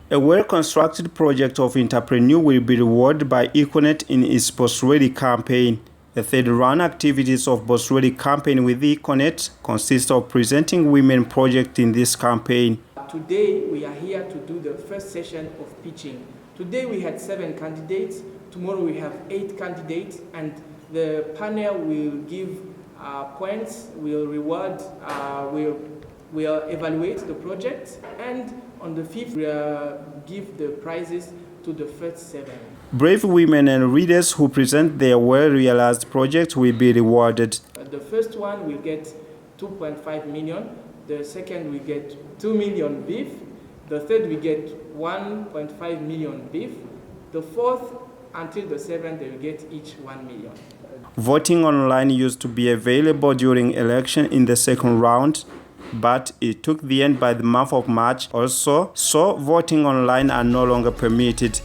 A well-constructed project of entrepreneur will be rewarded by Econet in its Boss Ready campaign. The third round activities of Boss Ready campaign with Econet consist of presenting women projects in this campaign. Today we are here to do the first session of pitching. Today we had 7 candidates. Tomorrow we have 8 candidates, and the panel will give points, will reward, will evaluate the project, and on the 5th we'll give the prizes to the first 7. Brave women and readers who present their well-realized projects will be rewarded. The first one will get 2.5 million, the second will get 2 million BIF, the third will get 1.5 million BIF, the fourth until the 7th they will get each 1 million. Voting online used to be available during election in the second round, but it took the end by the month of March also, so voting online are no longer permitted.